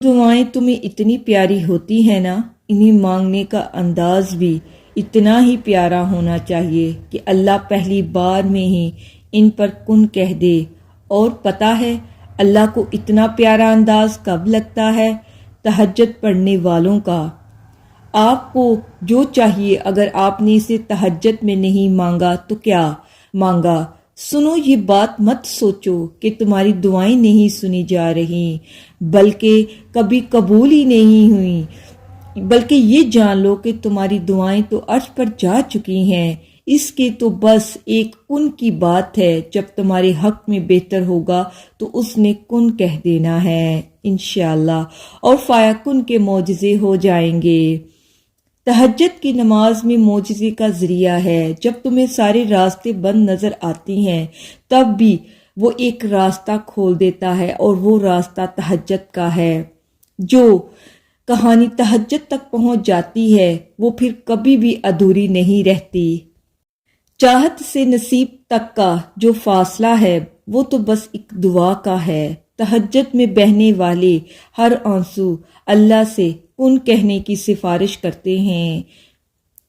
دعائیں تمہیں اتنی پیاری ہوتی ہیں نا، انہیں مانگنے کا انداز بھی اتنا ہی پیارا ہونا چاہیے کہ اللہ پہلی بار میں ہی ان پر کن کہہ دے۔ اور پتہ ہے اللہ کو اتنا پیارا انداز کب لگتا ہے؟ تہجد پڑھنے والوں کا۔ آپ کو جو چاہیے اگر آپ نے اسے تہجد میں نہیں مانگا تو کیا مانگا؟ سنو، یہ بات مت سوچو کہ تمہاری دعائیں نہیں سنی جا رہی بلکہ کبھی قبول ہی نہیں ہوئی، بلکہ یہ جان لو کہ تمہاری دعائیں تو عرش پر جا چکی ہیں۔ اس کے تو بس ایک کن کی بات ہے، جب تمہارے حق میں بہتر ہوگا تو اس نے کن کہہ دینا ہے انشاءاللہ، اور فیکن کے معجزے ہو جائیں گے۔ تہجد کی نماز میں معجزے کا ذریعہ ہے۔ جب تمہیں سارے راستے بند نظر آتے ہیں تب بھی وہ ایک راستہ کھول دیتا ہے، اور وہ راستہ تہجد کا ہے۔ جو کہانی تہجد تک پہنچ جاتی ہے وہ پھر کبھی بھی ادھوری نہیں رہتی۔ چاہت سے نصیب تک کا جو فاصلہ ہے وہ تو بس ایک دعا کا ہے۔ تہجد میں بہنے والے ہر آنسو اللہ سے کن کہنے کی سفارش کرتے ہیں۔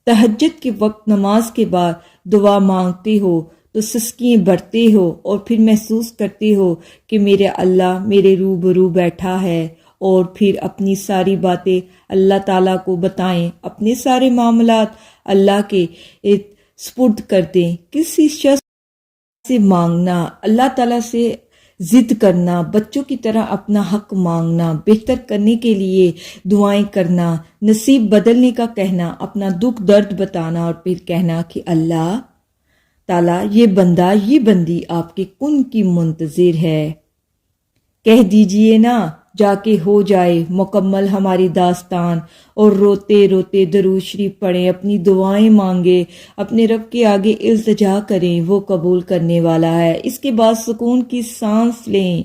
تہجد کے وقت نماز کے بعد دعا مانگتے ہو تو سسکیاں بھرتے ہو اور پھر محسوس کرتے ہو کہ میرے اللہ میرے روبرو بیٹھا ہے، اور پھر اپنی ساری باتیں اللہ تعالیٰ کو بتائیں، اپنے سارے معاملات اللہ کے سپرد کر دیں۔ کسی شخص سے مانگنا، اللہ تعالیٰ سے ضد کرنا، بچوں کی طرح اپنا حق مانگنا، بہتر کرنے کے لیے دعائیں کرنا، نصیب بدلنے کا کہنا، اپنا دکھ درد بتانا، اور پھر کہنا کہ اللہ تعالیٰ یہ بندہ یہ بندی آپ کے کن کی منتظر ہے، کہہ دیجئے نا جا کے ہو جائے مکمل ہماری داستان۔ اور روتے روتے درود شریف پڑھیں، اپنی دعائیں مانگیں، اپنے رب کے آگے التجا کریں، وہ قبول کرنے والا ہے۔ اس کے بعد سکون کی سانس لیں،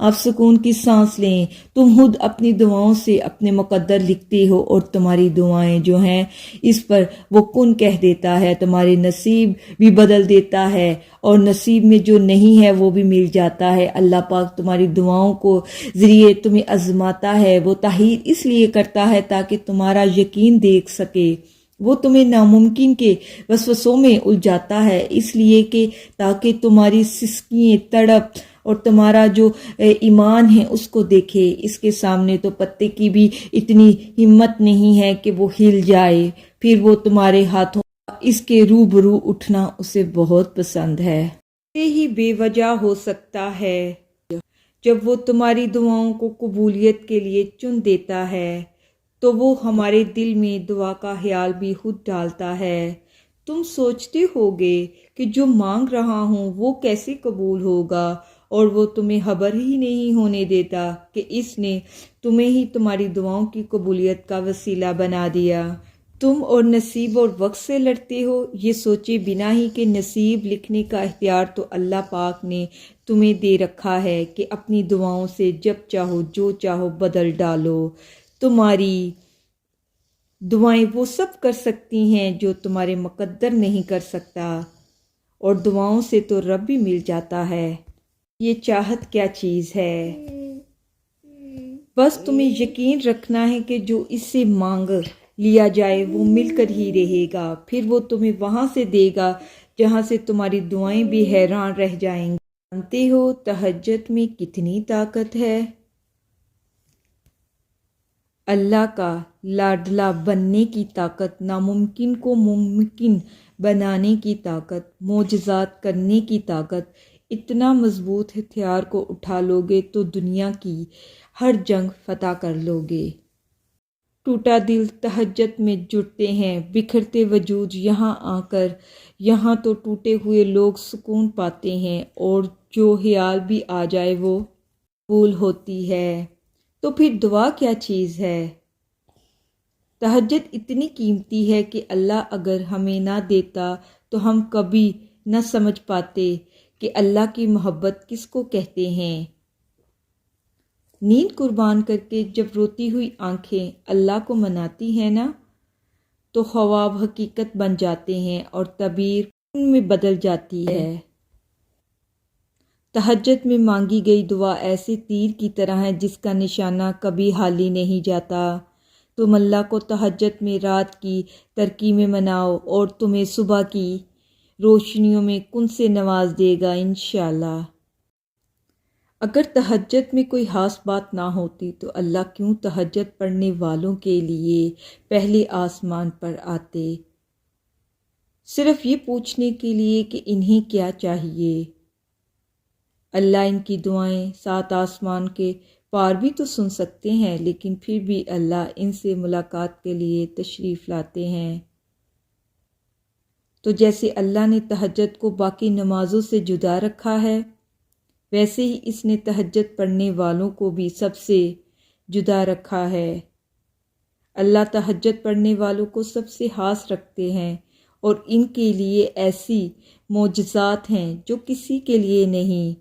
آپ سکون کی سانس لیں۔ تم خود اپنی دعاؤں سے اپنے مقدر لکھتے ہو، اور تمہاری دعائیں جو ہیں اس پر وہ کن کہہ دیتا ہے، تمہارے نصیب بھی بدل دیتا ہے، اور نصیب میں جو نہیں ہے وہ بھی مل جاتا ہے۔ اللہ پاک تمہاری دعاؤں کو ذریعے تمہیں آزماتا ہے، وہ تحیر اس لیے کرتا ہے تاکہ تمہارا یقین دیکھ سکے۔ وہ تمہیں ناممکن کے وسوسوں میں الجھاتا ہے اس لیے کہ تاکہ تمہاری سسکییں تڑپ اور تمہارا جو ایمان ہے اس کو دیکھے۔ اس کے سامنے تو پتے کی بھی اتنی ہمت نہیں ہے کہ وہ ہل جائے، پھر وہ تمہارے ہاتھوں اس کے روبرو اٹھنا اسے بہت پسند ہے۔ یہ ہی بے وجہ ہو سکتا ہے جب وہ تمہاری دعاؤں کو قبولیت کے لیے چن دیتا ہے، تو وہ ہمارے دل میں دعا کا خیال بھی خود ڈالتا ہے۔ تم سوچتے ہوگے کہ جو مانگ رہا ہوں وہ کیسے قبول ہوگا، اور وہ تمہیں خبر ہی نہیں ہونے دیتا کہ اس نے تمہیں ہی تمہاری دعاؤں کی قبولیت کا وسیلہ بنا دیا۔ تم اور نصیب اور وقت سے لڑتے ہو، یہ سوچے بنا ہی کہ نصیب لکھنے کا اختیار تو اللہ پاک نے تمہیں دے رکھا ہے کہ اپنی دعاؤں سے جب چاہو جو چاہو بدل ڈالو۔ تمہاری دعائیں وہ سب کر سکتی ہیں جو تمہارے مقدر نہیں کر سکتا، اور دعاؤں سے تو رب بھی مل جاتا ہے۔ یہ چاہت کیا چیز ہے؟ بس تمہیں یقین رکھنا ہے کہ جو اس سے مانگ لیا جائے وہ مل کر ہی رہے گا، پھر وہ تمہیں وہاں سے دے گا جہاں سے تمہاری دعائیں بھی حیران رہ جائیں گی۔ جانتے ہو تہجد میں کتنی طاقت ہے؟ اللہ کا لاڈلا بننے کی طاقت، ناممکن کو ممکن بنانے کی طاقت، معجزات کرنے کی طاقت۔ اتنا مضبوط ہتھیار کو اٹھا لوگے تو دنیا کی ہر جنگ فتح کر لوگے۔ ٹوٹا دل تہجد میں جڑتے ہیں، بکھرتے وجود یہاں آ کر، یہاں تو ٹوٹے ہوئے لوگ سکون پاتے ہیں، اور جو خیال بھی آ جائے وہ قبول ہوتی ہے۔ تو پھر دعا کیا چیز ہے؟ تہجد اتنی قیمتی ہے کہ اللہ اگر ہمیں نہ دیتا تو ہم کبھی نہ سمجھ پاتے کہ اللہ کی محبت کس کو کہتے ہیں۔ نیند قربان کر کے جب روتی ہوئی آنکھیں اللہ کو مناتی ہیں نا، تو خواب حقیقت بن جاتے ہیں اور تعبیر ان میں بدل جاتی ہے۔ تہجد میں مانگی گئی دعا ایسے تیر کی طرح ہے جس کا نشانہ کبھی حالی نہیں جاتا۔ تم اللہ کو تہجد میں رات کی ترکی میں مناؤ اور تمہیں صبح کی روشنیوں میں کن سے نواز دے گا انشاءاللہ۔ اگر تہجد میں کوئی خاص بات نہ ہوتی تو اللہ کیوں تہجد پڑھنے والوں کے لیے پہلے آسمان پر آتے، صرف یہ پوچھنے کے لیے کہ انہیں کیا چاہیے۔ اللہ ان کی دعائیں 7 آسمان کے پار بھی تو سن سکتے ہیں، لیکن پھر بھی اللہ ان سے ملاقات کے لیے تشریف لاتے ہیں۔ تو جیسے اللہ نے تہجد کو باقی نمازوں سے جدا رکھا ہے، ویسے ہی اس نے تہجد پڑھنے والوں کو بھی سب سے جدا رکھا ہے۔ اللہ تہجد پڑھنے والوں کو سب سے خاص رکھتے ہیں اور ان کے لیے ایسی معجزات ہیں جو کسی کے لیے نہیں۔